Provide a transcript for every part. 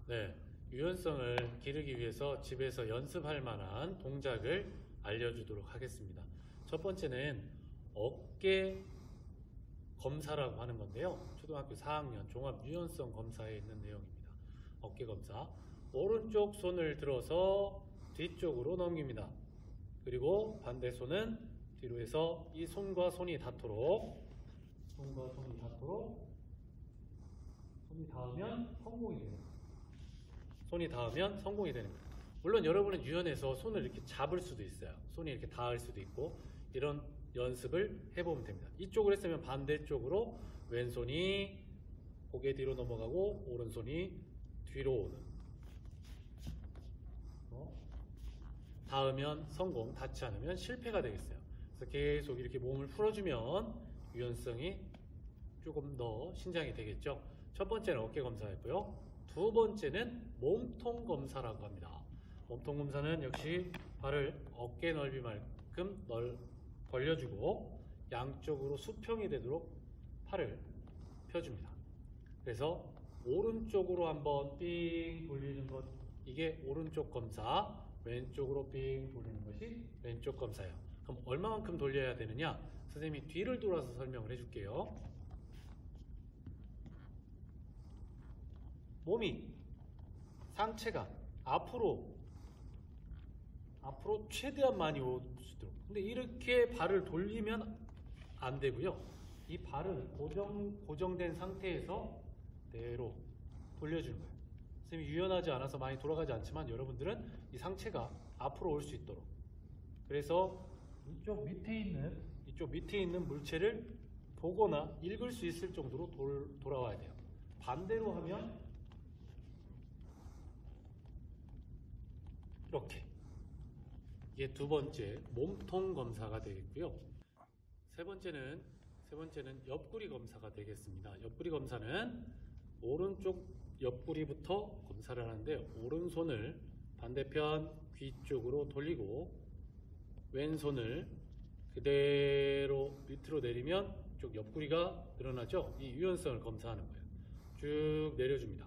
네, 유연성을 기르기 위해서 집에서 연습할 만한 동작을 알려주도록 하겠습니다. 첫 번째는 어깨 검사라고 하는 건데요. 초등학교 4학년 종합 유연성 검사에 있는 내용입니다. 어깨 검사. 오른쪽 손을 들어서 뒤쪽으로 넘깁니다. 그리고 반대 손은 뒤로 해서 이 손과 손이 닿도록 손이 닿으면 성공이 됩니다. 손이 닿으면 성공이 되는 거예요. 물론 여러분은 유연해서 손을 이렇게 잡을 수도 있어요. 손이 이렇게 닿을 수도 있고 이런 연습을 해보면 됩니다. 이쪽으로 했으면 반대쪽으로 왼손이 고개 뒤로 넘어가고 오른손이 뒤로 오는 닿으면 성공, 닿지 않으면 실패가 되겠어요. 그래서 계속 이렇게 몸을 풀어주면 유연성이 조금 더 신장이 되겠죠. 첫 번째는 어깨 검사였고요. 두 번째는 몸통 검사라고 합니다. 몸통 검사는 역시 발을 어깨 넓이만큼 벌려주고 양쪽으로 수평이 되도록 팔을 펴줍니다. 그래서 오른쪽으로 한번 삥 돌리는 것, 이게 오른쪽 검사, 왼쪽으로 삥 돌리는 것이 왼쪽 검사예요. 그럼 얼마만큼 돌려야 되느냐? 선생님이 뒤를 돌아서 설명을 해줄게요. 몸이, 상체가 앞으로 최대한 많이 올 수 있도록. 근데 이렇게 발을 돌리면 안 되고요. 이 발은 고정된 상태에서 대로 돌려주는 거예요. 선생님이 유연하지 않아서 많이 돌아가지 않지만 여러분들은 이 상체가 앞으로 올 수 있도록. 그래서 이쪽 밑에 있는 물체를 보거나 읽을 수 있을 정도로 돌아와야 돼요. 반대로 하면 이렇게. 이게 두 번째 몸통 검사가 되겠고요. 세 번째는 옆구리 검사가 되겠습니다. 옆구리 검사는 오른쪽 옆구리부터 검사를 하는데 오른손을 반대편 귀 쪽으로 돌리고 왼손을 그대로 밑으로 내리면 이쪽 옆구리가 늘어나죠. 이 유연성을 검사하는 거예요. 쭉 내려줍니다.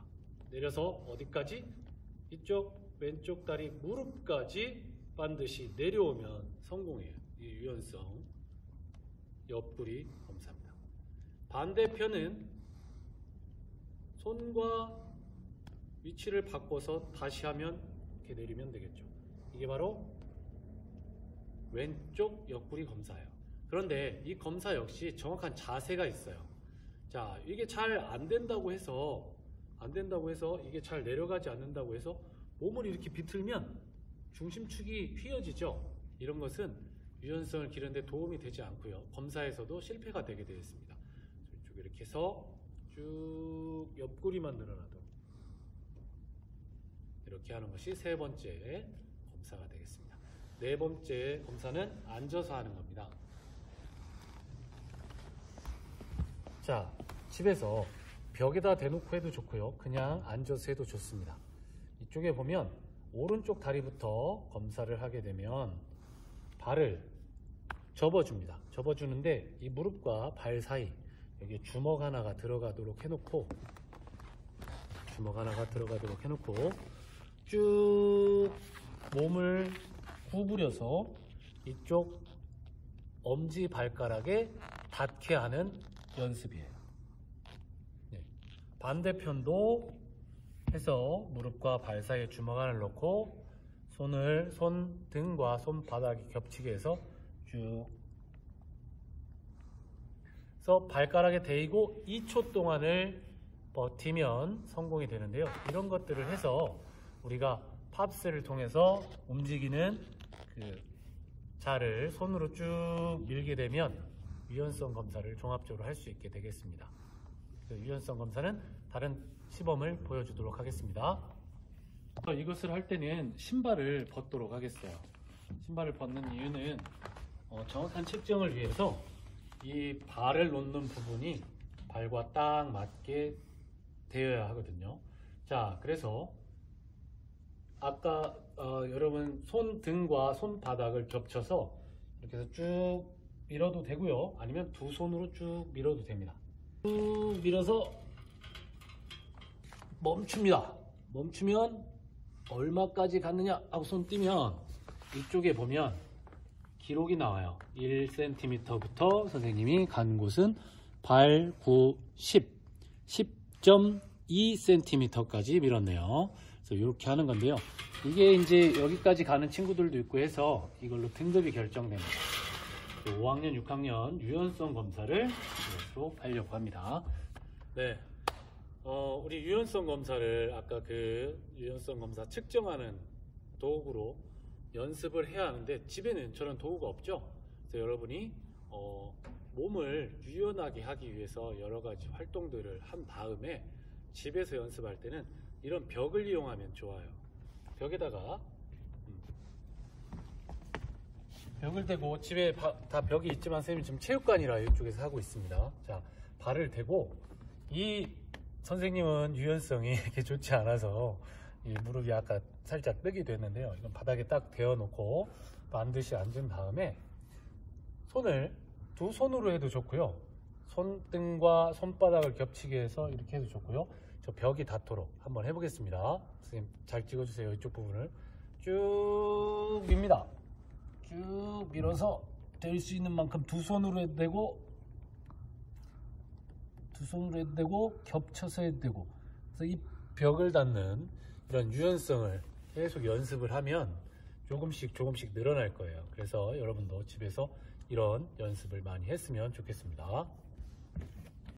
내려서 어디까지? 이쪽 왼쪽 다리 무릎까지 반드시 내려오면 성공이에요. 이 유연성 옆구리 검사입니다. 반대편은 손과 위치를 바꿔서 다시 하면 이렇게 내리면 되겠죠. 이게 바로 왼쪽 옆구리 검사예요. 그런데 이 검사 역시 정확한 자세가 있어요. 자, 이게 잘 안 된다고 해서 이게 잘 내려가지 않는다고 해서 몸을 이렇게 비틀면 중심축이 휘어지죠. 이런 것은 유연성을 기르는데 도움이 되지 않고요. 검사에서도 실패가 되게 되어 있습니다. 이쪽 이렇게 해서 쭉 옆구리만 늘어나도록 이렇게 하는 것이 세 번째 검사가 되겠습니다. 네 번째 검사는 앉아서 하는 겁니다. 자, 집에서 벽에다 대놓고 해도 좋고요. 그냥 앉아서 해도 좋습니다. 이쪽에 보면 오른쪽 다리부터 검사를 하게 되면 발을 접어줍니다. 접어주는데 이 무릎과 발 사이 여기 주먹 하나가 들어가도록 해놓고 쭉 몸을 구부려서 이쪽 엄지 발가락에 닿게 하는 연습이에요. 네. 반대편도 해서 무릎과 발 사이에 주먹 하나를 넣고 손 등과 손바닥이 겹치게 해서 쭉 그래서 발가락에 대이고 2초 동안을 버티면 성공이 되는데요. 이런 것들을 해서 우리가 팝스를 통해서 움직이는 그 자를 손으로 쭉 밀게 되면 유연성 검사를 종합적으로 할 수 있게 되겠습니다. 그 유연성 검사는 다른 시범을 보여주도록 하겠습니다. 이것을 할 때는 신발을 벗도록 하겠어요. 신발을 벗는 이유는 정확한 측정을 위해서 이 발을 놓는 부분이 발과 딱 맞게 되어야 하거든요. 자, 그래서 아까 여러분 손 등과 손바닥을 겹쳐서 이렇게 해서 쭉 밀어도 되고요. 아니면 두 손으로 쭉 밀어도 됩니다. 쭉 밀어서 멈춥니다. 멈추면 얼마까지 갔느냐 하고 손 띄면 이쪽에 보면 기록이 나와요. 1cm부터 선생님이 간 곳은 8, 9, 10, 10.2cm까지 밀었네요. 그래서 이렇게 하는 건데요. 이게 이제 여기까지 가는 친구들도 있고 해서 이걸로 등급이 결정됩니다. 5학년, 6학년 유연성 검사를 이것으로 하려고 합니다. 네, 우리 유연성 검사를 아까 그 유연성 검사 측정하는 도구로 연습을 해야 하는데 집에는 저런 도구가 없죠. 그래서 여러분이 몸을 유연하게 하기 위해서 여러 가지 활동들을 한 다음에 집에서 연습할 때는 이런 벽을 이용하면 좋아요. 벽에다가 벽을 대고, 집에 다 벽이 있지만 선생님 지금 체육관이라 이쪽에서 하고 있습니다. 자, 발을 대고, 이 선생님은 유연성이 이렇게 좋지 않아서 이 무릎이 아까 살짝 뜨기도 했는데요. 이건 바닥에 딱 대어 놓고 반드시 앉은 다음에 손을 두 손으로 해도 좋고요. 손등과 손바닥을 겹치게 해서 이렇게 해도 좋고요. 저 벽이 닿도록 한번 해보겠습니다. 선생님 잘 찍어주세요. 이쪽 부분을 쭉 밉니다. 쭉 밀어서 될 수 있는 만큼 두 손으로 해도 되고, 두 손으로 해도 되고, 겹쳐서 해도 되고. 그래서 이 벽을 닿는 이런 유연성을 계속 연습을 하면 조금씩 늘어날 거예요. 그래서 여러분도 집에서 이런 연습을 많이 했으면 좋겠습니다.